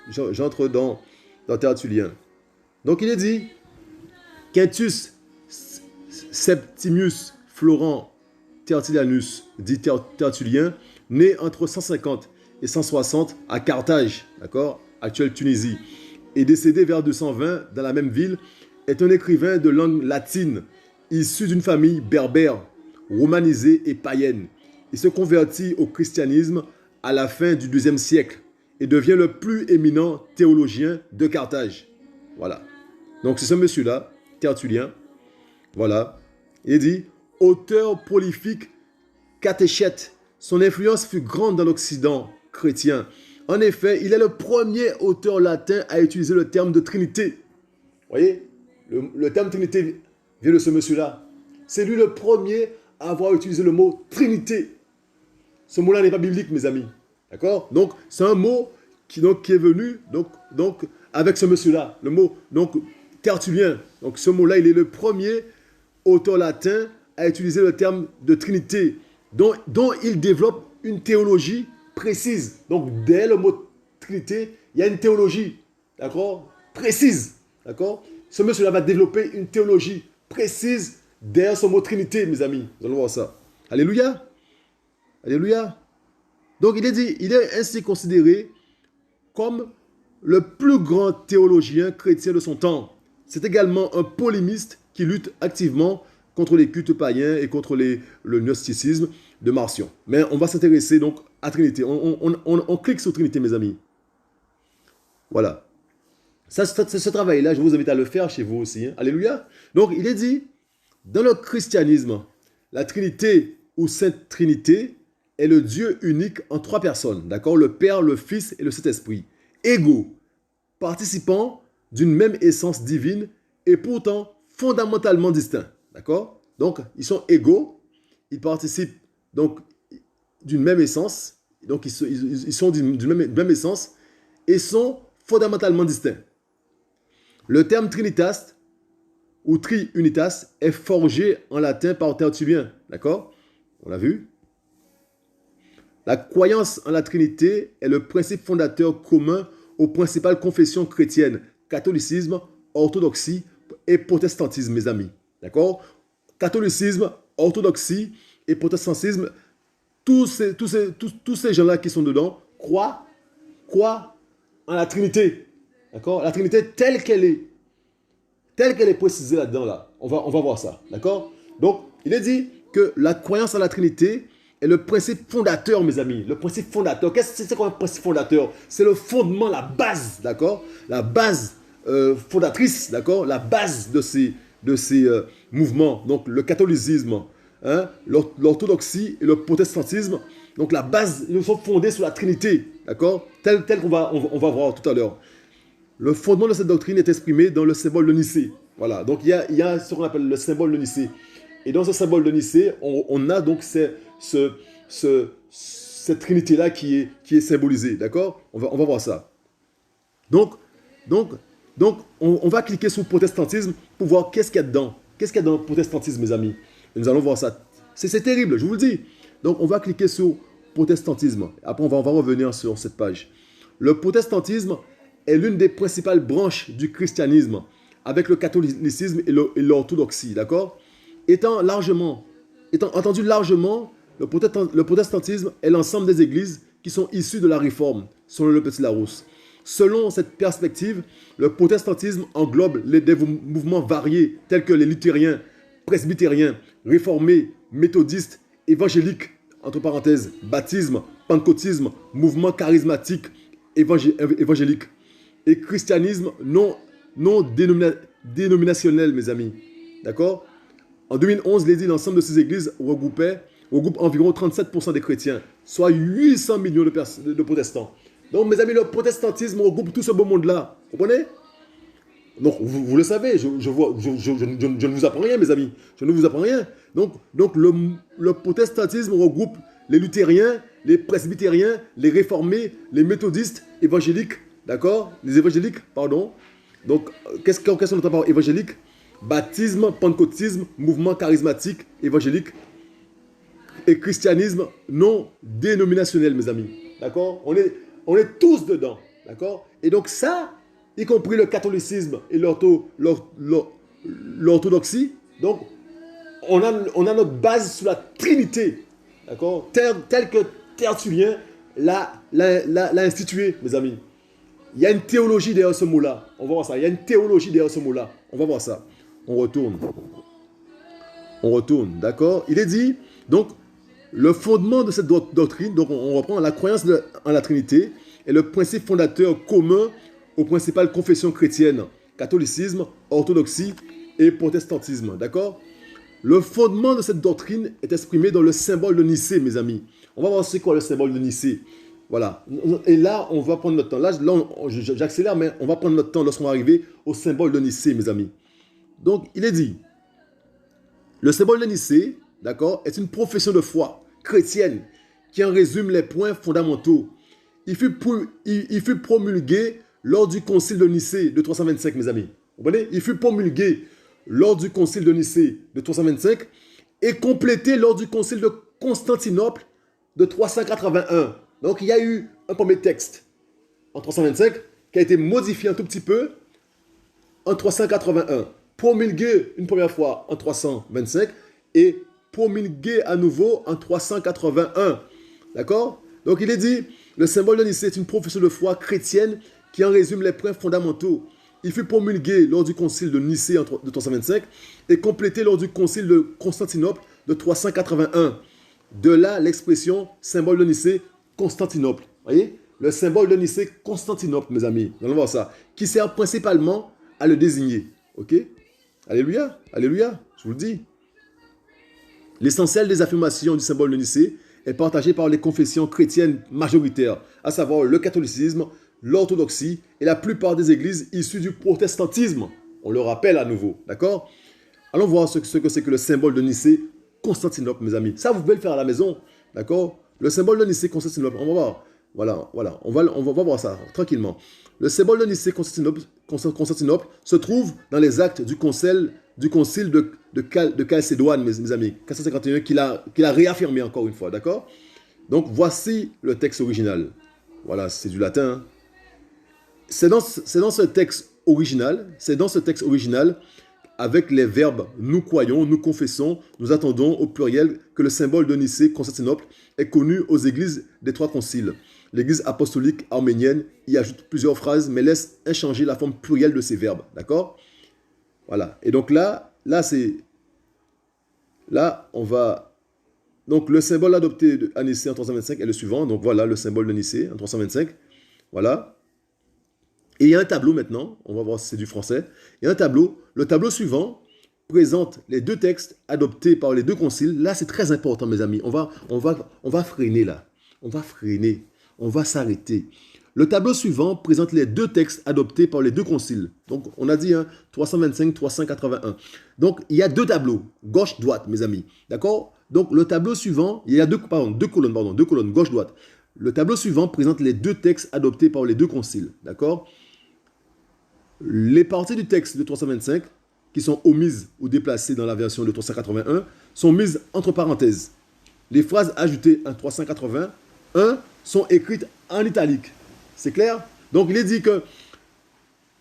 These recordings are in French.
j'entre dans Tertullien. Donc il est dit, Quintus Septimius Florent Tertullianus, dit Tertullien, né entre 150 et 160 à Carthage, d'accord, actuelle Tunisie, et décédé vers 220 dans la même ville, est un écrivain de langue latine, issu d'une famille berbère, romanisée et païenne. Il se convertit au christianisme à la fin du IIe siècle et devient le plus éminent théologien de Carthage. Voilà. Donc c'est ce monsieur-là, Tertullien. Voilà. Il dit, auteur prolifique, catéchète, son influence fut grande dans l'Occident chrétien. En effet, il est le premier auteur latin à utiliser le terme de Trinité. Vous voyez, le terme Trinité vient de ce monsieur-là. C'est lui le premier à avoir utilisé le mot Trinité. Ce mot-là n'est pas biblique, mes amis. D'accord? Donc, c'est un mot qui est venu avec ce monsieur-là. Le mot Tertullien. Donc, ce mot-là, il est le premier auteur latin à utiliser le terme de Trinité, dont il développe une théologie précise. Donc, dès le mot Trinité, il y a une théologie, d'accord, précise, d'accord. Ce monsieur-là va développer une théologie précise derrière ce mot Trinité, mes amis. Nous allons voir ça. Alléluia. Alléluia. Donc, il est ainsi considéré comme le plus grand théologien chrétien de son temps. C'est également un polémiste qui lutte activement contre les cultes païens et contre le gnosticisme de Marcion. Mais on va s'intéresser donc à Trinité. On clique sur Trinité, mes amis. Voilà. Ce travail-là, je vous invite à le faire chez vous aussi. Hein. Alléluia. Donc, il est dit, dans le christianisme, la Trinité ou Sainte Trinité est le Dieu unique en trois personnes. D'accord? Le Père, le Fils et le Saint-Esprit. Égaux, participants d'une même essence divine et pourtant fondamentalement distincts. D'accord? Donc, ils sont égaux, ils participent donc d'une même essence, donc ils sont d'une même essence et sont fondamentalement distincts. Le terme trinitas ou triunitas est forgé en latin par Tertullien. D'accord? On l'a vu? La croyance en la Trinité est le principe fondateur commun aux principales confessions chrétiennes, catholicisme, orthodoxie et protestantisme, mes amis. D'accord? Catholicisme, orthodoxie et protestantisme, tous ces gens-là qui sont dedans croient en la Trinité. D'accord? La Trinité telle qu'elle est précisée là-dedans, là. On va voir ça. D'accord? Donc, il est dit que la croyance en la Trinité est le principe fondateur, mes amis. Le principe fondateur. Qu'est-ce que c'est quoi un principe fondateur? C'est le fondement, la base, d'accord? La base fondatrice, d'accord? La base de ces mouvements. Donc, le catholicisme, hein, l'orthodoxie et le protestantisme. Donc, la base, ils sont fondés sur la Trinité, d'accord? Tel qu'on va voir tout à l'heure. Le fondement de cette doctrine est exprimé dans le symbole de Nicée. Voilà, donc il y a ce qu'on appelle le symbole de Nicée. Et dans ce symbole de Nicée, on a donc cette trinité-là qui est symbolisée, d'accord? On va voir ça. Donc on va cliquer sur le protestantisme pour voir qu'est-ce qu'il y a dedans. Qu'est-ce qu'il y a dans le protestantisme, mes amis? Et nous allons voir ça. C'est terrible, je vous le dis. Donc on va cliquer sur protestantisme. Après, on va revenir sur cette page. Le protestantisme est l'une des principales branches du christianisme, avec le catholicisme et l'orthodoxie, d'accord? Étant entendu largement, le protestantisme est l'ensemble des églises qui sont issues de la Réforme, selon le Petit Larousse. Selon cette perspective, le protestantisme englobe des mouvements variés tels que les luthériens, presbytériens, réformés, méthodistes, évangéliques, entre parenthèses, baptisme, pentecôtisme, mouvement charismatique, évangélique, et christianisme non dénominationnel, mes amis. D'accord? En 2011, il dit l'ensemble de ces églises regroupe environ 37% des chrétiens, soit 800 millions de protestants. Donc, mes amis, le protestantisme regroupe tout ce beau monde-là. Vous comprenez? Donc, vous le savez, je ne vous apprends rien, mes amis. Je ne vous apprends rien. Donc le protestantisme regroupe les luthériens, les presbytériens, les réformés, les méthodistes, évangéliques, d'accord? Les évangéliques, pardon. Donc, qu'est-ce qu'on entend par évangélique? Baptisme, pentecôtisme, mouvement charismatique, évangélique et christianisme non dénominationnel, mes amis. D'accord? On est tous dedans. D'accord? Et donc ça, y compris le catholicisme et l'orthodoxie, donc on a notre base sur la Trinité. D'accord? Tel que Tertullien l'a institué, mes amis. Il y a une théologie derrière ce mot-là. On va voir ça. Il y a une théologie derrière ce mot-là. On va voir ça. On retourne. On retourne, d'accord? Il est dit, donc, le fondement de cette doctrine, donc on reprend la croyance en la Trinité, est le principe fondateur commun aux principales confessions chrétiennes, catholicisme, orthodoxie et protestantisme, d'accord? Le fondement de cette doctrine est exprimé dans le symbole de Nicée, mes amis. On va voir c'est quoi le symbole de Nicée. Voilà. Et là, on va prendre notre temps. Là j'accélère, mais on va prendre notre temps lorsqu'on va arriver au symbole de Nicée, mes amis. Donc, il est dit, le symbole de Nicée, d'accord, est une profession de foi chrétienne qui en résume les points fondamentaux. Il fut promulgué lors du concile de Nicée de 325, mes amis. Vous comprenez? Il fut promulgué lors du concile de Nicée de 325 et complété lors du concile de Constantinople de 381. Donc, il y a eu un premier texte en 325 qui a été modifié un tout petit peu en 381, promulgué une première fois en 325 et promulgué à nouveau en 381. D'accord? Donc, il est dit, le symbole de Nicée est une profession de foi chrétienne qui en résume les points fondamentaux. Il fut promulgué lors du concile de Nicée de 325 et complété lors du concile de Constantinople de 381. De là, l'expression symbole de Nicée, Constantinople. Voyez? Le symbole de Nicée, Constantinople, mes amis. Nous allons voir ça. Qui sert principalement à le désigner. Ok? Alléluia. Alléluia. Je vous le dis. L'essentiel des affirmations du symbole de Nicée est partagé par les confessions chrétiennes majoritaires, à savoir le catholicisme, l'orthodoxie et la plupart des églises issues du protestantisme. On le rappelle à nouveau, d'accord? Allons voir ce que c'est que le symbole de Nicée, Constantinople, mes amis. Ça, vous pouvez le faire à la maison, d'accord? Le symbole de Nicée, Constantinople, on va voir. Voilà, on va voir ça tranquillement. Le symbole de Nicée, Constantinople se trouve dans les actes du concile de Chalcédoine, mes amis, 451, qu'il a réaffirmé encore une fois, d'accord? Donc, voici le texte original. Voilà, c'est du latin. C'est dans ce texte original, avec les verbes « nous croyons »,« nous confessons »,« nous attendons » au pluriel, que le symbole de Nicée, Constantinople, est connu aux églises des trois conciles. L'église apostolique arménienne y ajoute plusieurs phrases, mais laisse inchangée la forme plurielle de ces verbes. D'accord? Voilà. Et donc on va... Donc, le symbole adopté à Nicée en 325 est le suivant. Donc, voilà le symbole de Nicée en 325. Voilà. Et il y a un tableau maintenant. On va voir si c'est du français. Il y a un tableau. Le tableau suivant présente les deux textes adoptés par les deux conciles. Là, c'est très important, mes amis. On va freiner là. On va freiner. On va s'arrêter. Le tableau suivant présente les deux textes adoptés par les deux conciles. Donc, on a dit 325, 381. Donc, il y a deux tableaux, gauche-droite, mes amis. D'accord? Donc, le tableau suivant, il y a deux colonnes, gauche-droite. Le tableau suivant présente les deux textes adoptés par les deux conciles. D'accord? Les parties du texte de 325, qui sont omises ou déplacées dans la version de 381, sont mises entre parenthèses. Les phrases ajoutées en 381 sont écrites en italique. C'est clair? Donc, il est dit que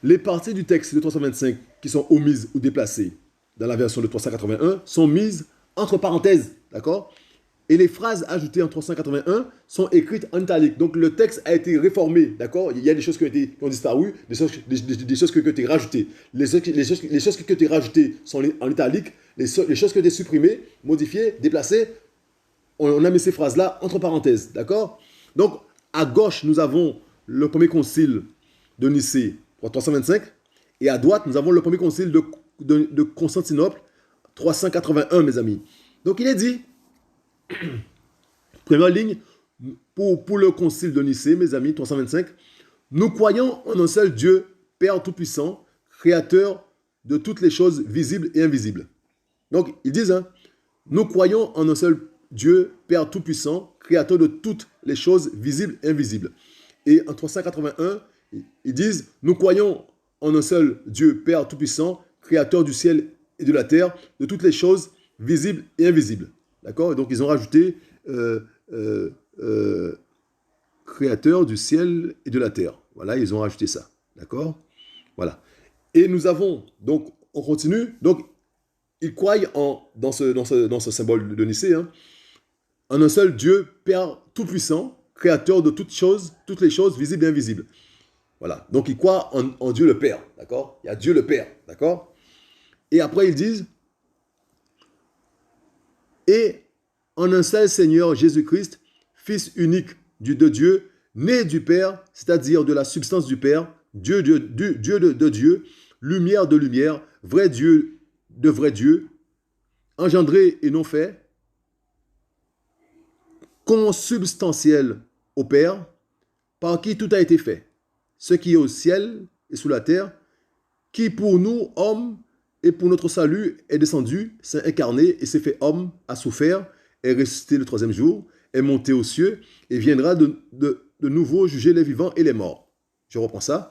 les parties du texte de 325 qui sont omises ou déplacées dans la version de 381 sont mises entre parenthèses. D'accord? Et les phrases ajoutées en 381 sont écrites en italique. Donc, le texte a été réformé. D'accord? Il y a des choses qui ont disparu, des choses qui ont été rajoutées. Les choses qui ont été rajoutées sont en italique. Les choses qui ont été supprimées, modifiées, déplacées, on a mis ces phrases-là entre parenthèses. D'accord? Donc, à gauche, nous avons le premier concile de Nicée, 325, et à droite, nous avons le premier concile de Constantinople, 381, mes amis. Donc, il est dit, première ligne, pour le concile de Nicée, mes amis, 325, nous croyons en un seul Dieu, Père Tout-Puissant, Créateur de toutes les choses visibles et invisibles. Donc, ils disent, nous croyons en un seul Dieu, Père Tout-Puissant, Créateur de toutes les choses visibles et invisibles. Et en 381, ils disent, nous croyons en un seul Dieu, Père Tout-Puissant, Créateur du ciel et de la terre, de toutes les choses visibles et invisibles. D'accord? Donc, ils ont rajouté Créateur du ciel et de la terre. Voilà, ils ont rajouté ça. D'accord? Voilà. Et nous avons, donc, on continue. Donc, ils croient dans ce symbole de Nicée, hein, en un seul Dieu, Père tout-puissant, créateur de toutes les choses visibles et invisibles. Voilà. Donc, ils croient en Dieu le Père. D'accord? Il y a Dieu le Père. D'accord? Et après, ils disent, et en un seul Seigneur Jésus-Christ, Fils unique de Dieu, né du Père, c'est-à-dire de la substance du Père, Dieu de Dieu, lumière de lumière, vrai Dieu de vrai Dieu, engendré et non fait, consubstantiel au Père, par qui tout a été fait, ce qui est au ciel et sous la terre, qui pour nous, hommes, et pour notre salut, est descendu, s'est incarné et s'est fait homme, a souffert, est ressuscité le troisième jour, est monté aux cieux et viendra de nouveau juger les vivants et les morts. Je reprends ça.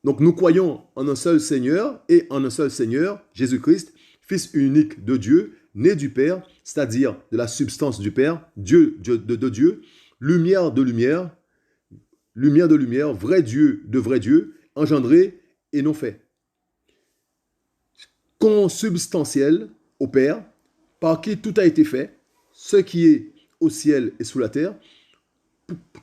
Donc nous croyons en un seul Seigneur et en un seul Seigneur, Jésus-Christ, Fils unique de Dieu, né du Père, c'est-à-dire de la substance du Père, Dieu de Dieu, lumière de lumière, vrai Dieu de vrai Dieu, engendré et non fait. Consubstantiel au Père, par qui tout a été fait, ce qui est au ciel et sous la terre,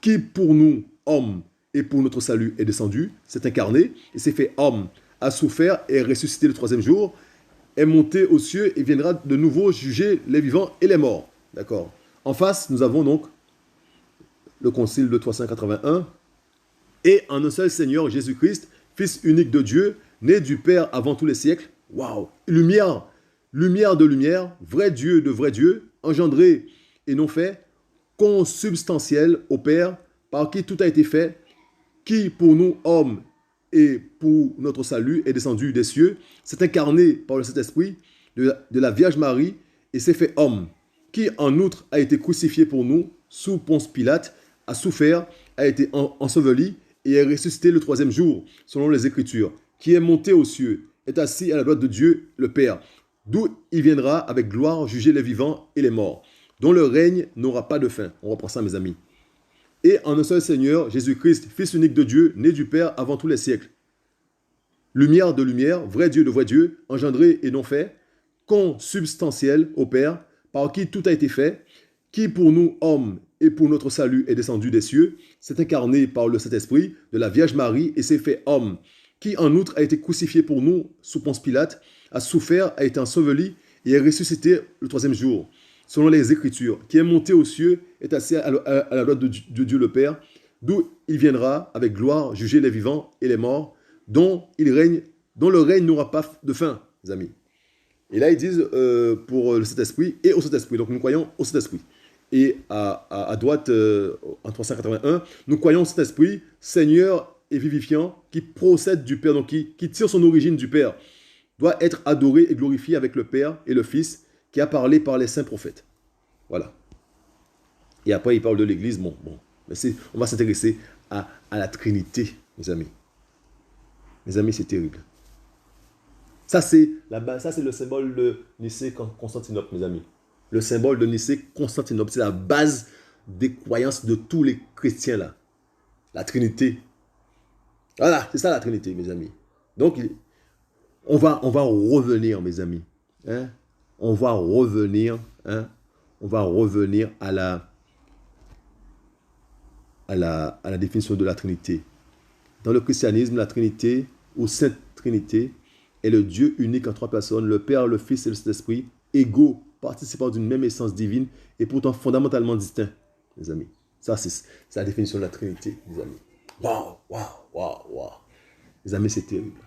qui pour nous, hommes, et pour notre salut est descendu, s'est incarné, et s'est fait homme, a souffert et est ressuscité le troisième jour, est monté aux cieux et viendra de nouveau juger les vivants et les morts. D'accord. En face, nous avons donc le concile de 381, et en un seul Seigneur Jésus-Christ, Fils unique de Dieu, né du Père avant tous les siècles. Waouh! Lumière de lumière, vrai Dieu de vrai Dieu, engendré et non fait, consubstantiel au Père, par qui tout a été fait, qui pour nous, hommes, et pour notre salut, est descendu des cieux, s'est incarné par le Saint-Esprit de la Vierge Marie et s'est fait homme, qui en outre a été crucifié pour nous sous Ponce Pilate, a souffert, a été enseveli et est ressuscité le troisième jour, selon les Écritures, qui est monté aux cieux, est assis à la droite de Dieu le Père, d'où il viendra avec gloire juger les vivants et les morts, dont le règne n'aura pas de fin. On reprend ça, mes amis. Et en un seul Seigneur, Jésus-Christ, Fils unique de Dieu, né du Père avant tous les siècles. Lumière de lumière, vrai Dieu de vrai Dieu, engendré et non fait, consubstantiel au Père, par qui tout a été fait, qui pour nous, hommes, et pour notre salut est descendu des cieux, s'est incarné par le Saint-Esprit de la Vierge Marie et s'est fait homme, qui en outre a été crucifié pour nous sous Ponce Pilate, a souffert, a été enseveli et est ressuscité le troisième jour, selon les Écritures, qui est monté aux cieux, est assis à la droite de Dieu le Père, d'où il viendra avec gloire juger les vivants et les morts, dont le règne n'aura pas de fin, les amis. Et là, ils disent pour le Saint-Esprit et au Saint-Esprit. Donc, nous croyons au Saint-Esprit. Et à droite, en 381, nous croyons au Saint-Esprit, Seigneur et vivifiant, qui procède du Père, donc qui tire son origine du Père, doit être adoré et glorifié avec le Père et le Fils, qui a parlé par les saints prophètes. Voilà. Et après, il parle de l'Église. Bon. Mais on va s'intéresser à la Trinité, mes amis. Mes amis, c'est terrible. Ça, c'est la base. Ça, c'est le symbole de Nicée-Constantinople, mes amis. Le symbole de Nicée-Constantinople, c'est la base des croyances de tous les chrétiens, là. La Trinité. Voilà, c'est ça la Trinité, mes amis. Donc, on va revenir, mes amis. Hein? On va revenir à la définition de la Trinité. Dans le christianisme, la Trinité, ou Sainte Trinité, est le Dieu unique en trois personnes, le Père, le Fils et le Saint-Esprit, égaux, participant d'une même essence divine et pourtant fondamentalement distincts, mes amis. Ça, c'est la définition de la Trinité, mes amis. Waouh. Les amis, c'est terrible.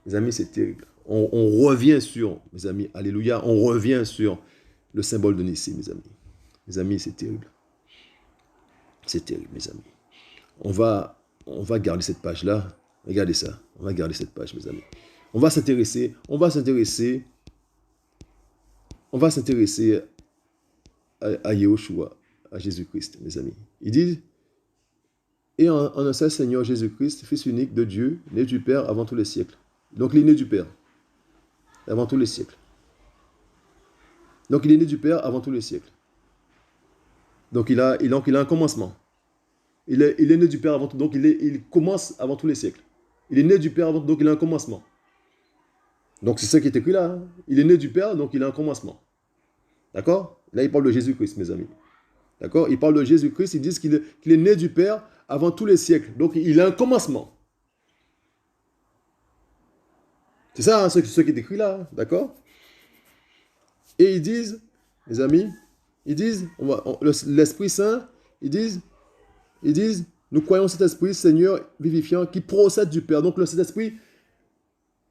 Les amis, c'est terrible. On revient sur, mes amis, alléluia, on revient sur le symbole de Nicée, mes amis. Mes amis, c'est terrible. C'est terrible, mes amis. On va garder cette page-là. Regardez ça. On va garder cette page, mes amis. On va s'intéresser à Yahushua, à Jésus-Christ, mes amis. Il dit, et en un seul Seigneur Jésus-Christ, Fils unique de Dieu, né du Père avant tous les siècles. Donc, il est né du Père avant tous les siècles. Donc, il a un commencement. il est né du Père avant tout, donc il commence avant tous les siècles. Il est né du Père avant tout, donc il a un commencement. Donc c'est ça qui est écrit là. Hein. Il est né du Père, donc il a un commencement. D'accord? Là, il parle de Jésus-Christ, mes amis. D'accord? Il parle de Jésus-Christ, ils disent qu'il est né du Père avant tous les siècles. Donc il a un commencement. C'est ça, hein, ce qui est écrit là. Hein. D'accord? Et ils disent, mes amis, ils disent, l'Esprit Saint, ils disent, nous croyons cet Esprit, Seigneur vivifiant, qui procède du Père. Donc cet Esprit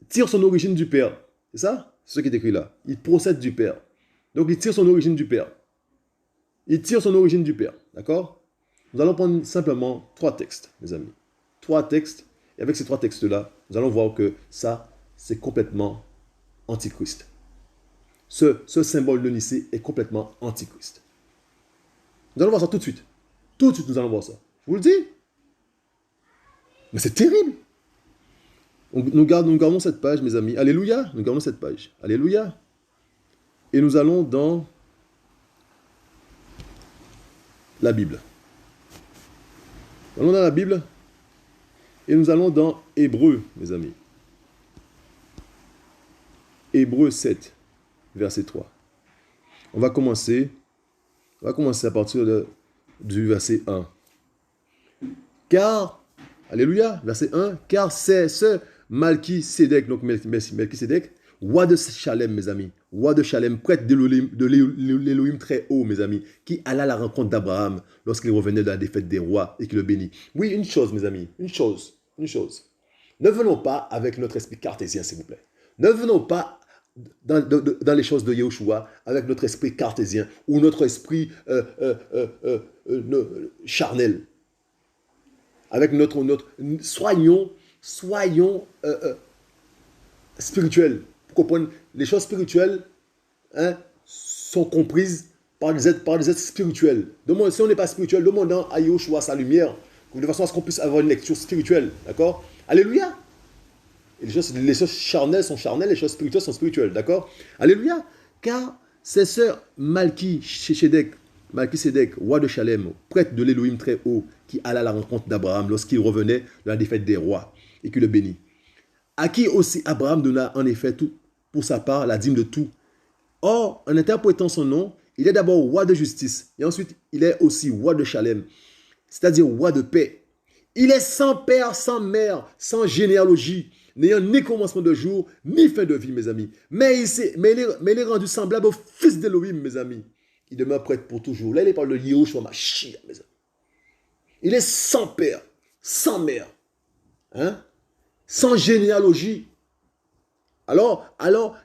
tire son origine du Père. C'est ça? C'est ce qui est écrit là. Il procède du Père. Donc il tire son origine du Père. Il tire son origine du Père. D'accord? Nous allons prendre simplement 3 textes, mes amis. 3 textes. Et avec ces 3 textes-là, nous allons voir que ça, c'est complètement antichrist. Ce symbole de Nicée est complètement antichrist. Nous allons voir ça tout de suite. Tout de suite, nous allons voir ça. Je vous le dis. Mais c'est terrible. Nous gardons cette page, mes amis. Alléluia. Nous gardons cette page. Alléluia. Et nous allons dans la Bible. Nous allons dans la Bible. Et nous allons dans Hébreux, mes amis. Hébreux 7, verset 3. On va commencer à partir du verset 1. Car, alléluia, verset 1, car c'est ce Malki-Sédek, donc Melchisédek, roi de Chalem, mes amis, roi de Chalem, prêtre de l'Élohim très haut, mes amis, qui alla à la rencontre d'Abraham lorsqu'il revenait de la défaite des rois et qui le bénit. Oui, une chose, mes amis, une chose. Ne venons pas avec notre esprit cartésien, s'il vous plaît. Ne venons pas dans les choses de Yahushua avec notre esprit cartésien ou notre esprit charnel. Avec soyons spirituels. Pour comprendre, les choses spirituelles sont comprises par des êtres spirituels. Si on n'est pas spirituel, demandons à Yahushua sa lumière, de façon à ce qu'on puisse avoir une lecture spirituelle. D'accord? Alléluia! Et les choses charnelles sont charnelles, les choses spirituelles sont spirituelles. D'accord? Alléluia! Car c'est ce Malki-Sédek, roi de Chalem, prêtre de l'Élohim très haut, qui alla à la rencontre d'Abraham lorsqu'il revenait de la défaite des rois et qui le bénit. À qui aussi Abraham donna en effet tout, pour sa part la dîme de tout. Or, en interprétant son nom, il est d'abord roi de justice et ensuite il est aussi roi de Chalem, c'est-à-dire roi de paix. Il est sans père, sans mère, sans généalogie, n'ayant ni commencement de jour, ni fin de vie, mes amis. Mais il est rendu semblable au fils d'Élohim, mes amis. Il demeure prêtre pour toujours. Là, il parle de Yahushua Mashiach, mes amis. Il est sans père, sans mère, sans généalogie. Alors,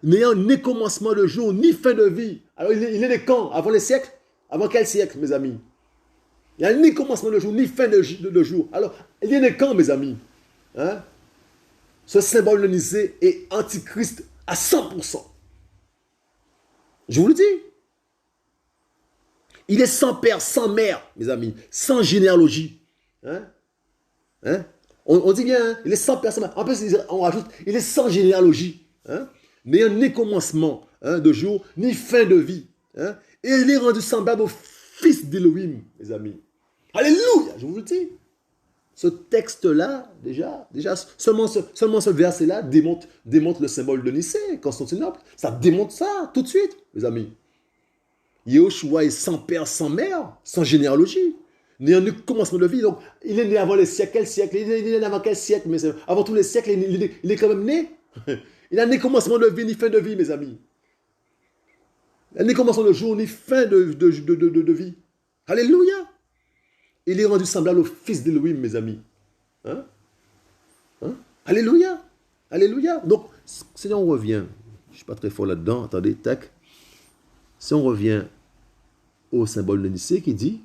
n'ayant ni commencement de jour, ni fin de vie. Alors, il est né quand? Avant les siècles? Avant quel siècle, mes amis? Il n'y a ni commencement de jour, ni fin de jour. Alors, il est né quand, mes amis? Ce symbole de Nicée est antichrist à 100%. Je vous le dis. Il est sans père, sans mère, mes amis, sans généalogie. On dit bien, il est sans père, sans mère. En plus, on rajoute, il est sans généalogie. N'ayant ni commencement de jour, ni fin de vie. Et il est rendu semblable au fils d'Élohim, mes amis. Alléluia, je vous le dis. Ce texte-là, déjà seulement ce verset-là démontre le symbole de Nicée, Constantinople. Ça démontre ça tout de suite, mes amis. Yahushua est sans père, sans mère, sans généalogie. N'ayant ni commencement de vie. Donc, il est né avant les siècles. Quel siècle? Il est né avant quel siècle? Mais avant tous les siècles, il est quand même né. Il n'a ni commencement de vie, ni fin de vie, mes amis. Il n'a ni commencement de jour, ni fin de vie. Alléluia. Il est rendu semblable au fils d'Élohim, mes amis. Alléluia. Alléluia. Donc, si on revient, je ne suis pas très fort là-dedans, attendez, tac. Si on revient au symbole de Nicée qui dit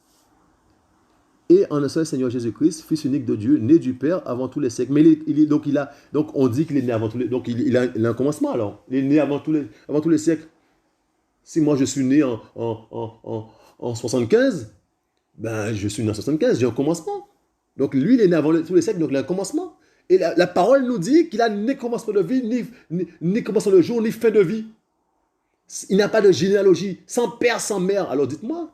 « Et en un seul Seigneur Jésus-Christ, Fils unique de Dieu, né du Père avant tous les siècles. » Mais donc on dit qu'il est né avant tous les... Donc il a un commencement alors. Il est né avant tous les siècles. Si moi je suis né en 75, ben je suis né en 75, j'ai un commencement. Donc lui il est né avant tous les siècles, donc il a un commencement. Et la parole nous dit qu'il a ni commencement de vie, ni commencement de jour, ni fin de vie. Il n'a pas de généalogie, sans père, sans mère. Alors dites-moi.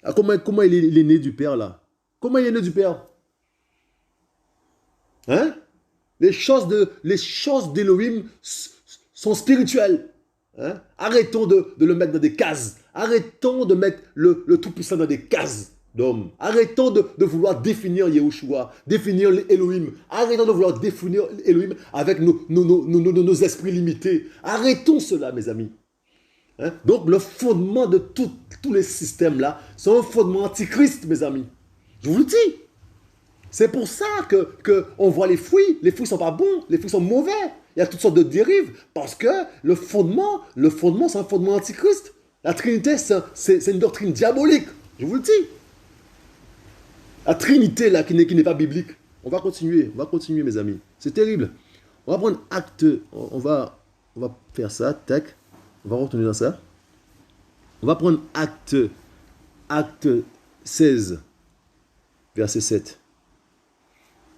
Ah, comment il est né du Père là? Comment il est né du Père? Hein? Les choses d'Élohim sont spirituelles. Hein? Arrêtons de le mettre dans des cases. Arrêtons de mettre le Tout-Puissant dans des cases d'hommes. Arrêtons de vouloir définir Yahushua, définir Elohim. Arrêtons de vouloir définir Elohim avec nos esprits limités. Arrêtons cela, mes amis. Hein? Donc, le fondement de tous les systèmes là, c'est un fondement antichrist, mes amis. Je vous le dis. C'est pour ça que on voit les fruits. Les fruits ne sont pas bons, les fruits sont mauvais. Il y a toutes sortes de dérives parce que le fondement, c'est un fondement antichrist. La Trinité, c'est une doctrine diabolique. Je vous le dis. La Trinité, là, qui n'est pas biblique. On va continuer, mes amis. C'est terrible. On va prendre acte, on va faire ça, tac. On va retourner dans ça. On va prendre acte 16, verset 7.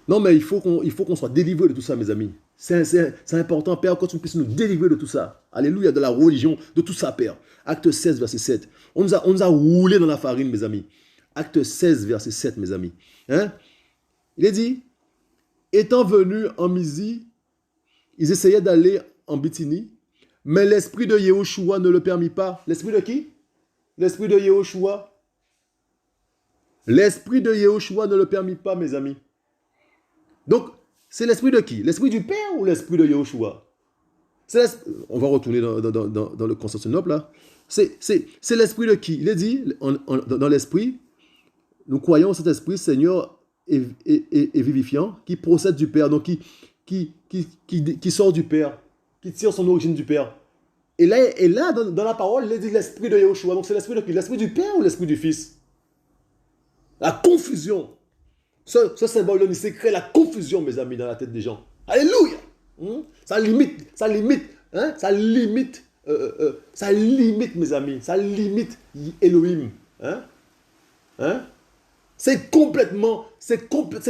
Non, mais il faut qu'on soit délivré de tout ça, mes amis. C'est important, Père, que tu puisses nous délivrer de tout ça. Alléluia, de la religion, de tout ça, Père. Acte 16, verset 7. On nous a roulé dans la farine, mes amis. Acte 16, verset 7, mes amis. Hein? Il est dit, étant venus en Mysie, ils essayaient d'aller en Bithynie, mais l'esprit de Yehoshua ne le permit pas. L'esprit de qui? L'esprit de Yehoshua. L'esprit de Yehoshua ne le permit pas, mes amis. Donc, c'est l'esprit de qui? L'esprit du Père ou l'esprit de Yehoshua? On va retourner dans le Constantinople, là. C'est l'esprit de qui? Il est dit, dans l'esprit, nous croyons cet esprit, Seigneur et vivifiant, qui procède du Père, donc qui sort du Père, qui tire son origine du Père. Et là dans la parole, il est dit l'esprit de Yehoshua. Donc, c'est l'esprit de qui? L'esprit du Père ou l'esprit du Fils? La confusion. Ce symbole de Nicée crée la confusion, mes amis, dans la tête des gens. Alléluia! Ça limite, hein? Ça limite, mes amis. Ça limite Elohim. Hein? C'est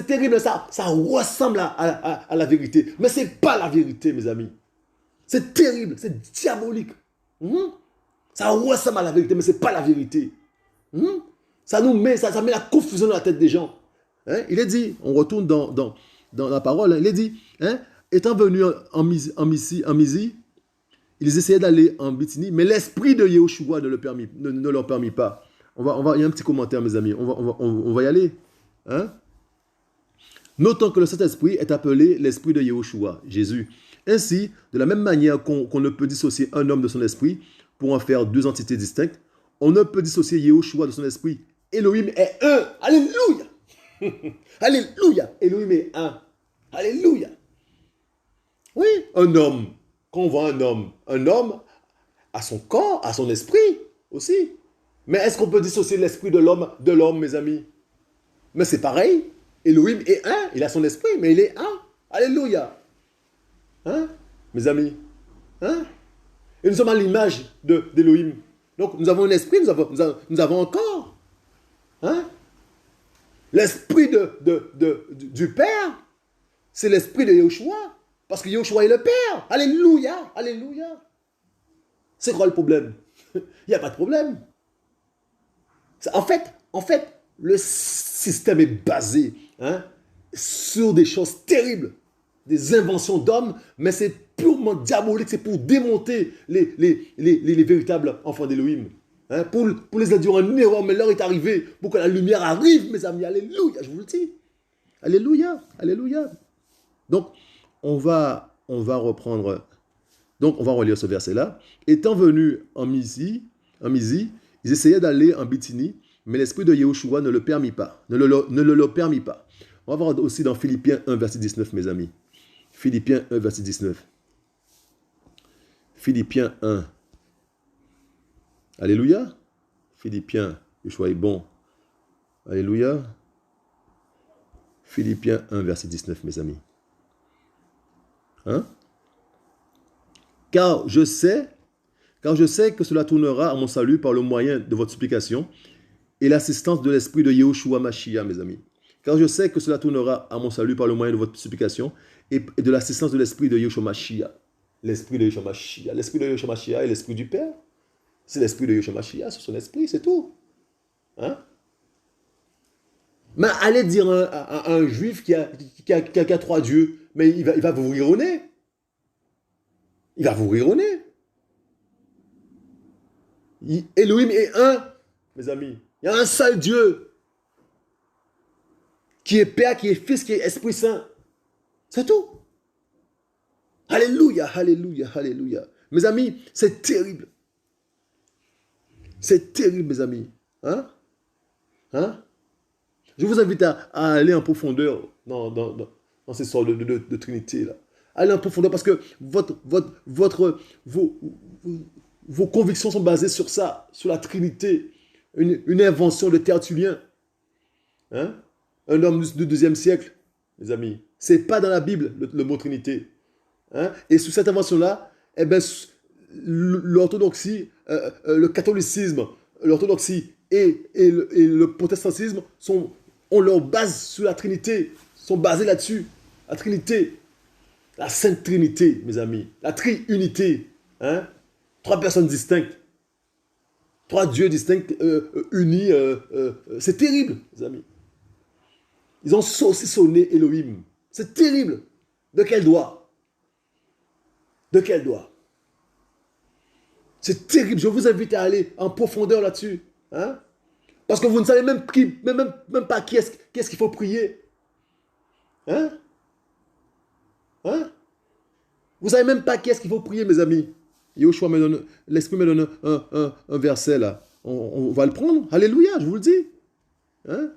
terrible, ça ressemble à la vérité. Mais ce n'est pas la vérité, mes amis. C'est terrible, c'est diabolique. Ça ressemble à la vérité, mais ce n'est pas la vérité. Ça met la confusion dans la tête des gens. Hein? Il est dit, on retourne dans la parole, hein? Il est dit, hein? Étant venus en Mysie, ils essayaient d'aller en Bithynie, mais l'esprit de Yehoshua ne leur permit pas. Il y a un petit commentaire, mes amis, on va y aller. Hein? Notons que le Saint-Esprit est appelé l'esprit de Yehoshua, Jésus. Ainsi, de la même manière qu'on ne peut dissocier un homme de son esprit pour en faire deux entités distinctes, on ne peut dissocier Yehoshua de son esprit. Elohim est un. Alléluia! Alléluia! Elohim est un. Alléluia! Oui, un homme. Quand on voit un homme a son corps, a son esprit aussi. Mais est-ce qu'on peut dissocier l'esprit de l'homme, mes amis? Mais c'est pareil. Elohim est un. Il a son esprit, mais il est un. Alléluia! Hein, mes amis? Hein? Et nous sommes à l'image d'Elohim. Donc, nous avons un esprit, nous avons un corps. Hein? L'esprit du Père, c'est l'esprit de Yehoshua. Parce que Yehoshua est le Père. Alléluia, alléluia. C'est quoi le problème? Il n'y a pas de problème. En fait, le système est basé, hein, sur des choses terribles, des inventions d'hommes, mais c'est purement diabolique, c'est pour démonter les véritables enfants d'Élohim. Hein, pour les induire en erreur, mais l'heure est arrivée pour que la lumière arrive, mes amis. Alléluia, je vous le dis. Alléluia, alléluia. Donc, on va reprendre. Donc, on va relire ce verset-là. Étant venus en Mysie, ils essayaient d'aller en Bithynie, mais l'esprit de Yehoshua ne le permit pas. Ne le permit pas. On va voir aussi dans Philippiens 1, verset 19, mes amis. Philippiens 1, verset 19. Philippiens 1. Alléluia. Philippiens, Yeshua est bon. Alléluia. Philippiens 1, verset 19, mes amis. Hein? Car je sais que cela tournera à mon salut par le moyen de votre supplication et l'assistance de l'esprit de Yehoshua Mashiach, mes amis. Car je sais que cela tournera à mon salut par le moyen de votre supplication et de l'assistance de l'esprit de Yehoshua Mashiach. L'esprit de Yehoshua Mashiach. L'esprit de Yehoshua Mashiach est l'esprit du Père. C'est l'esprit de Yehoshua Mashiach, c'est son esprit, c'est tout. Hein? Mais allez dire à un juif qui a trois dieux, mais il va vous rire au nez. Il va vous rire au nez. Elohim est un, mes amis. Il y a un seul Dieu qui est Père, qui est Fils, qui est Esprit Saint. C'est tout. Alléluia, alléluia, alléluia. Mes amis, c'est terrible. C'est terrible, mes amis. Hein? Hein? Je vous invite à aller en profondeur dans ces sortes de Trinité. Là. Allez en profondeur parce que vos convictions sont basées sur ça, sur la Trinité. Une invention de Tertullien. Hein? Un homme du IIe siècle, mes amis. C'est pas dans la Bible, le mot Trinité. Hein? Et sous cette invention-là, eh ben, l'orthodoxie, le catholicisme, l'orthodoxie et le protestantisme ont leur base sur la Trinité, sont basés là-dessus. La Trinité, la Sainte Trinité, mes amis, la Triunité. Hein? Trois personnes distinctes, trois dieux distincts, unis. C'est terrible, mes amis. Ils ont saucissonné Elohim. C'est terrible. De quel doigt? De quel doigt? C'est terrible. Je vous invite à aller en profondeur là-dessus. Hein? Parce que vous ne savez même pas qui est-ce qu'il faut prier. Hein? Hein? Vous ne savez même pas qui est-ce qu'il faut prier, mes amis. Yoshua l'Esprit me donne un verset là. On va le prendre. Alléluia, je vous le dis. Hein?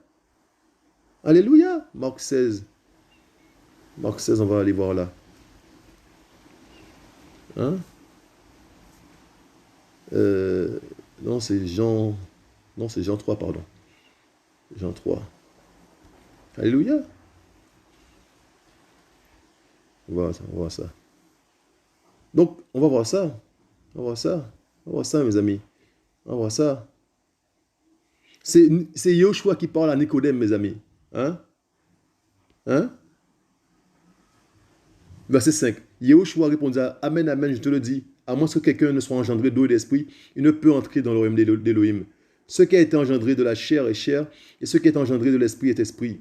Alléluia. Marc 16. Marc 16, on va aller voir là. Hein? Non, c'est Jean... Non, c'est Jean 3, pardon. Jean 3. Alléluia. On va voir ça. Donc, on va voir ça. On va voir ça. On va voir ça, mes amis. On va voir ça. C'est Yoshua qui parle à Nicodème, mes amis. Hein? Hein? Verset 5. Yoshua répondit, Amen, Amen, je te le dis. À moins que quelqu'un ne soit engendré d'eau et d'esprit, il ne peut entrer dans le royaume d'Élohim. Ce qui a été engendré de la chair est chair, et ce qui est engendré de l'esprit est esprit.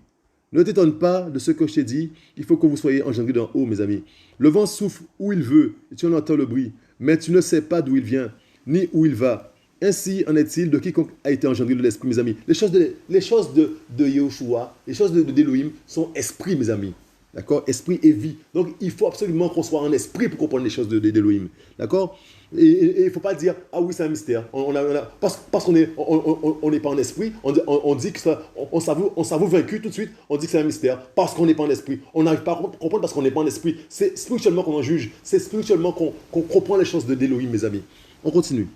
Ne t'étonne pas de ce que je t'ai dit, il faut que vous soyez engendrés d'en haut, mes amis. Le vent souffle où il veut, et tu en entends le bruit, mais tu ne sais pas d'où il vient, ni où il va. Ainsi en est-il de quiconque a été engendré de l'esprit, mes amis. Les choses de Yahushua, les choses d'Élohim sont esprit, mes amis. D'accord? Esprit et vie. Donc, il faut absolument qu'on soit en esprit pour comprendre les choses d'Élohim. D'accord? Et il ne faut pas dire, ah oui, c'est un mystère. Parce qu'on n'est pas en esprit, on dit que on s'avoue vaincu tout de suite, on dit que c'est un mystère, parce qu'on n'est pas en esprit. On n'arrive pas à comprendre parce qu'on n'est pas en esprit. C'est spirituellement qu'on en juge. C'est spirituellement qu'on comprend les choses d'Élohim, mes amis. On continue.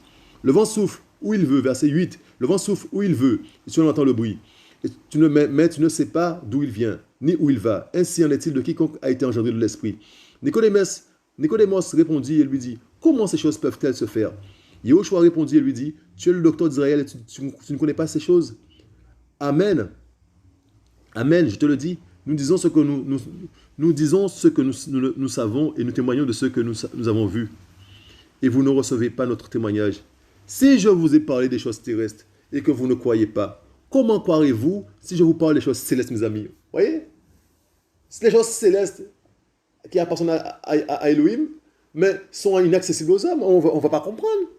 Le vent souffle où il veut, verset 8. Le vent souffle où il veut, et tu en entends le bruit. Mais tu ne sais pas d'où il vient, ni où il va. Ainsi en est-il de quiconque a été engendré de l'esprit. Nicodémos répondit et lui dit, comment ces choses peuvent-elles se faire? Yahushua répondit et lui dit, tu es le docteur d'Israël et tu ne connais pas ces choses? Amen. Amen, je te le dis. Nous disons ce que nous savons et nous témoignons de ce que nous avons vu. Et vous ne recevez pas notre témoignage. Si je vous ai parlé des choses terrestres et que vous ne croyez pas, comment croirez-vous si je vous parle des choses célestes, mes amis? Vous voyez? C'est les choses célestes qui appartiennent à Elohim, mais sont inaccessibles aux hommes. On ne va pas comprendre.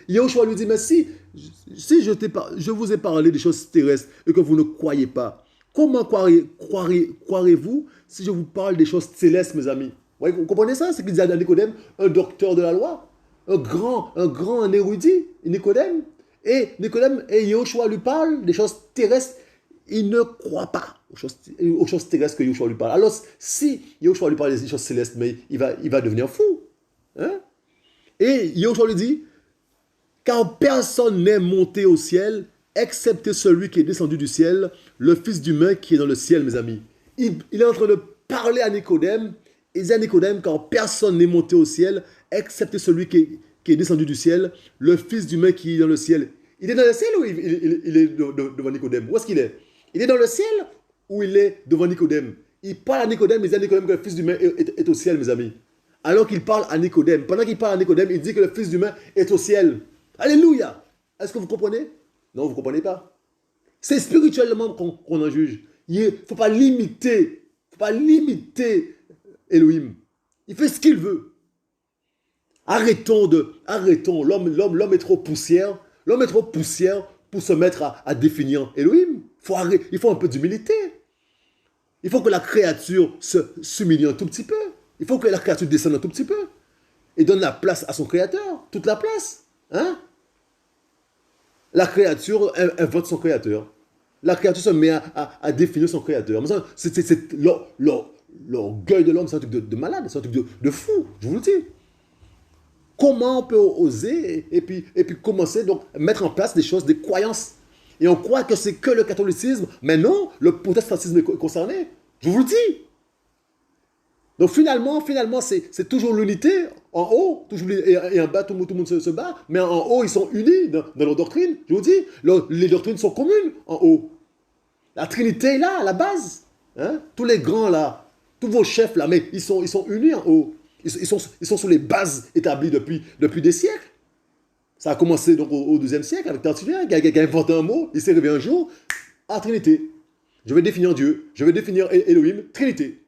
Yahushua lui dit, mais si je vous ai parlé des choses terrestres et que vous ne croyez pas, comment croirez-vous si je vous parle des choses célestes, mes amis? Vous comprenez ça? C'est ce qu'il dit à Nicodème, un docteur de la loi, un grand érudit, Nicodème. Et Nicodème et Yahushua lui parlent des choses terrestres. Il ne croit pas aux choses terrestres que Yahushua lui parle. Alors, si Yahushua lui parle des choses célestes, mais il va devenir fou. Hein? Et Yahushua lui dit, car personne n'est monté au ciel, excepté celui qui est descendu du ciel, le Fils d'humain qui est dans le ciel, mes amis. Il est en train de parler à Nicodème. Il dit à Nicodème, car personne n'est monté au ciel, excepté celui qui est descendu du ciel, le Fils d'humain qui est dans le ciel. Il est dans le ciel ou il est devant Nicodème? Où est-ce qu'il est? Il est dans le ciel ou il est devant Nicodème? Il parle à Nicodème, il dit à Nicodème que le Fils d'humain est au ciel, mes amis. Alors qu'il parle à Nicodème. Pendant qu'il parle à Nicodème, il dit que le Fils d'humain est au ciel. Alléluia! Est-ce que vous comprenez? Non, vous ne comprenez pas. C'est spirituellement qu'on en juge. Il ne faut pas limiter. Faut pas limiter Elohim. Il fait ce qu'il veut. Arrêtons. L'homme est trop poussière. L'homme est trop poussière pour se mettre à définir Elohim. Il faut un peu d'humilité. Il faut que la créature s'humilie un tout petit peu. Il faut que la créature descende un tout petit peu. Et donne la place à son créateur. Toute la place. Hein? La créature invente son créateur. La créature se met à définir son créateur. C'est l'orgueil de l'homme, c'est un truc de malade, c'est un truc de fou, je vous le dis. Comment on peut oser et puis commencer donc à mettre en place des choses, des croyances. Et on croit que c'est que le catholicisme, mais non, le protestantisme est concerné. Je vous le dis. Donc finalement c'est toujours l'unité en haut, et en bas, tout le monde se bat, mais en haut, ils sont unis dans leur doctrine. Je vous dis, les doctrines sont communes en haut. La Trinité est là, à la base. Hein? Tous les grands là, tous vos chefs là, mais ils sont unis en haut. Ils sont sur les bases établies depuis des siècles. Ça a commencé donc au IIe siècle avec Tertullien, qui a inventé un mot. Il s'est réveillé un jour, Trinité. Je vais définir Dieu, je vais définir Elohim, Trinité.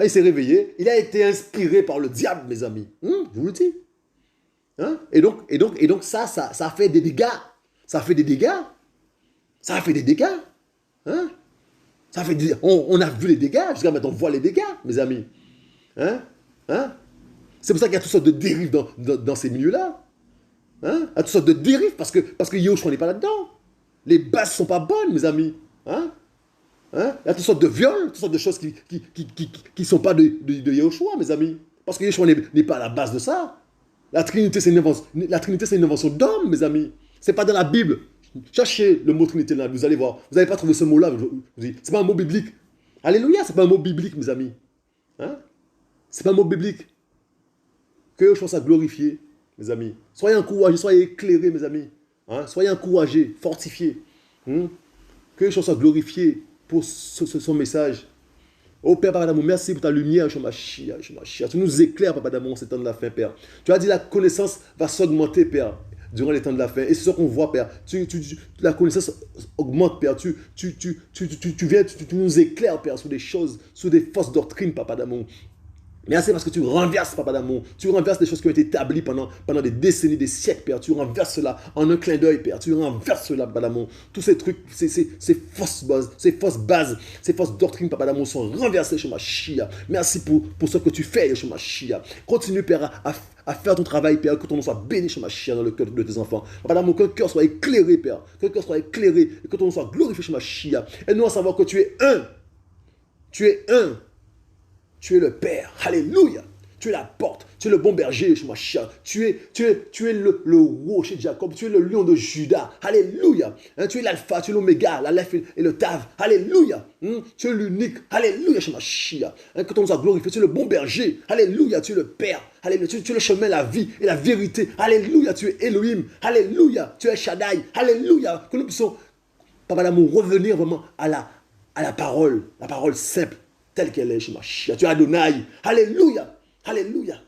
Il s'est réveillé, il a été inspiré par le diable, mes amis. Je vous le dis. Hein? Et donc ça a fait des dégâts. Ça a fait des dégâts. Hein? On a vu les dégâts, jusqu'à maintenant on voit les dégâts, mes amis. Hein? C'est pour ça qu'il y a toutes sortes de dérives dans ces milieux-là. Hein? Il y a toutes sortes de dérives parce que Yahushua n'est pas là-dedans. Les bases ne sont pas bonnes, mes amis. Hein? Il y a toutes sortes de viols, toutes sortes de choses qui ne sont pas de Yahushua, mes amis. Parce que Yahushua n'est pas à la base de ça. La Trinité, c'est une invention d'homme, mes amis. Ce n'est pas dans la Bible. Cherchez le mot Trinité là, vous allez voir. Vous n'allez pas trouver ce mot-là. Ce n'est pas un mot biblique. Alléluia, ce n'est pas un mot biblique, mes amis. Hein? Ce n'est pas un mot biblique. Que Yahushua soit glorifié, mes amis. Soyez encouragés, soyez éclairés, mes amis. Hein? Soyez encouragés, fortifiés. Que Yahushua soit glorifié pour son message. Oh Père, Papa d'amour, merci pour ta lumière, Shemashia. Tu nous éclaires, Papa d'amour, en ces temps de la fin, Père. Tu as dit la connaissance va s'augmenter, Père, durant les temps de la fin. Et c'est ce qu'on voit, Père. La connaissance augmente, Père. Tu viens, tu nous éclaires, Père, sur des choses, sur des fausses doctrines, Papa d'amour. Merci parce que tu renverses, Papa d'amour. Tu renverses des choses qui ont été établies pendant des décennies, des siècles, Père. Tu renverses cela en un clin d'œil, Père. Tu renverses cela, Papa d'amour. Tous ces trucs, ces fausses bases, ces fausses doctrines, Papa d'amour, sont renversées chez ma chia. Merci pour ce que tu fais, chez ma chia. Continue, Père, à faire ton travail, Père, que ton nom soit béni, chez ma chia, dans le cœur de tes enfants. Papa d'amour, que le cœur soit éclairé, Père. Que le cœur soit éclairé et que ton nom soit glorifié, chez ma chia. Aide-nous à savoir que tu es un. Tu es un. Tu es le Père. Alléluia. Tu es la porte. Tu es le bon berger, Shemashia. Tu es le rocher de Jacob. Tu es le lion de Judas. Alléluia. Tu es l'alpha, tu es l'oméga, l'alpha et le tav. Alléluia. Tu es l'unique. Alléluia, Shemashia. Que ton nom soit glorifié. Tu es le bon berger. Alléluia. Tu es le Père. Alléluia. Tu es le chemin, la vie et la vérité. Alléluia. Tu es Elohim. Alléluia. Tu es Shaddai. Alléluia. Que nous puissions, Papa d'amour, revenir vraiment à la parole simple. Telle qu'elle est, Shemashia. Tu es Adonai. Alléluia. Alléluia.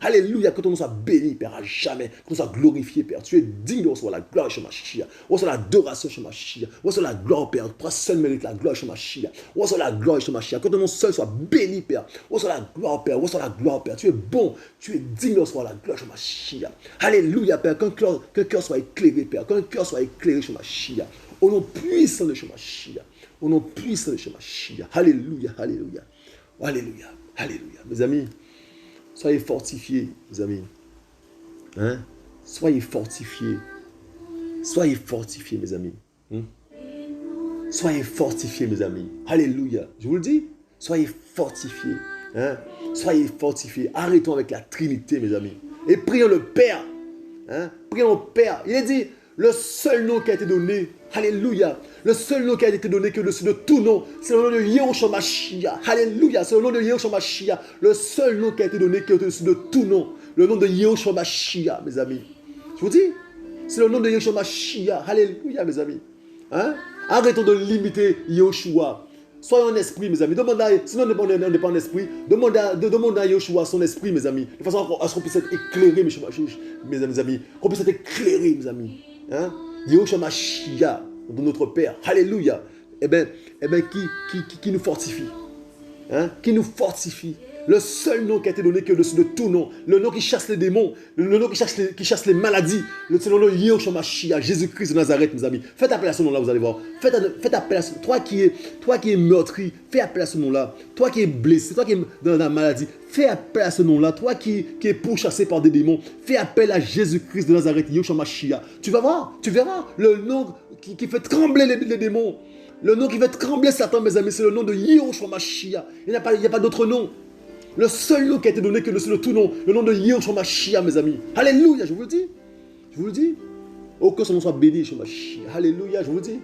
Alléluia. Que ton nom soit béni, Père, à jamais. Que ton nom soit glorifié, Père. Tu es digne de recevoir la gloire, Shemashia. Reçois l'adoration, Shemashia. Reçois la gloire, Père. Toi seul mérite la gloire, Shemashia. Reçois la gloire, Shemashia. Que ton nom seul soit béni, Père. Reçois la gloire, Père. Reçois la gloire, Père. Tu es bon. Tu es digne de recevoir la gloire, Shemashia. Alléluia, Père. Qu'un cœur soit éclairé, Père. Qu'un cœur soit éclairé, Shemashia. Au nom puissant de Shemashia. Au nom puissant de Shemashia. Alléluia, alléluia. Alléluia, alléluia. Mes amis, soyez fortifiés, mes amis. Soyez fortifiés. Soyez fortifiés, mes amis. Soyez fortifiés, mes amis. Alléluia. Je vous le dis, soyez fortifiés. Soyez fortifiés. Arrêtons avec la Trinité, mes amis. Et prions le Père. Prions le Père. Il est dit, le seul nom qui a été donné, alléluia, le seul nom qui a été donné que au-dessus de tout nom, c'est le nom de Yahushua Mashiach. Alléluia, c'est le nom de Yahushua Mashiach. Le seul nom qui a été donné que au-dessus de tout nom, le nom de Yahushua Mashiach, mes amis. Je vous dis, c'est le nom de Yahushua Mashiach. Alléluia, mes amis. Arrêtons de limiter Yahushua. Soyons en esprit, mes amis. Sinon, on n'est pas en esprit. Demandez à Yahushua son esprit, mes amis. De façon à ce qu'on puisse être éclairé, mes amis. Qu'on puisse être éclairé, mes amis. Yahushua Mashiach, de notre Père. Alléluia. Qui nous fortifie. Hein? Qui nous fortifie. Le seul nom qui a été donné qui est au-dessus de tout nom. Le nom qui chasse les démons. Le nom qui chasse les maladies. C'est le nom de Yahushua Mashiach, Jésus-Christ de Nazareth, mes amis. Faites appel à ce nom-là, vous allez voir. Faites appel à ce nom. Toi qui es meurtri, fais appel à ce nom-là. Toi qui es blessé, toi qui es dans la maladie, fais appel à ce nom-là. Toi qui es pourchassé par des démons, fais appel à Jésus-Christ de Nazareth, Yahushua Mashiach. Tu verras le nom qui fait trembler les démons. Le nom qui fait trembler Satan, mes amis, c'est le nom de Yahushua Mashiach. Il n'y a pas d'autre nom. Le seul nom qui a été donné que le tout nom, le nom de Yahushua Mashiach, mes amis. Alléluia, je vous le dis. Je vous le dis. Oh, que son nom soit béni, Yahushua Mashiach. Alléluia, je vous le dis.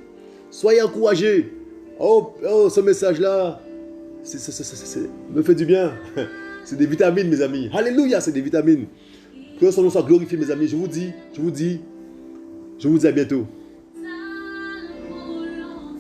Soyez encouragés. Oh, ce message-là, me fait du bien. C'est des vitamines, mes amis. Alléluia, c'est des vitamines. Que son nom soit glorifié, mes amis. Je vous dis à bientôt.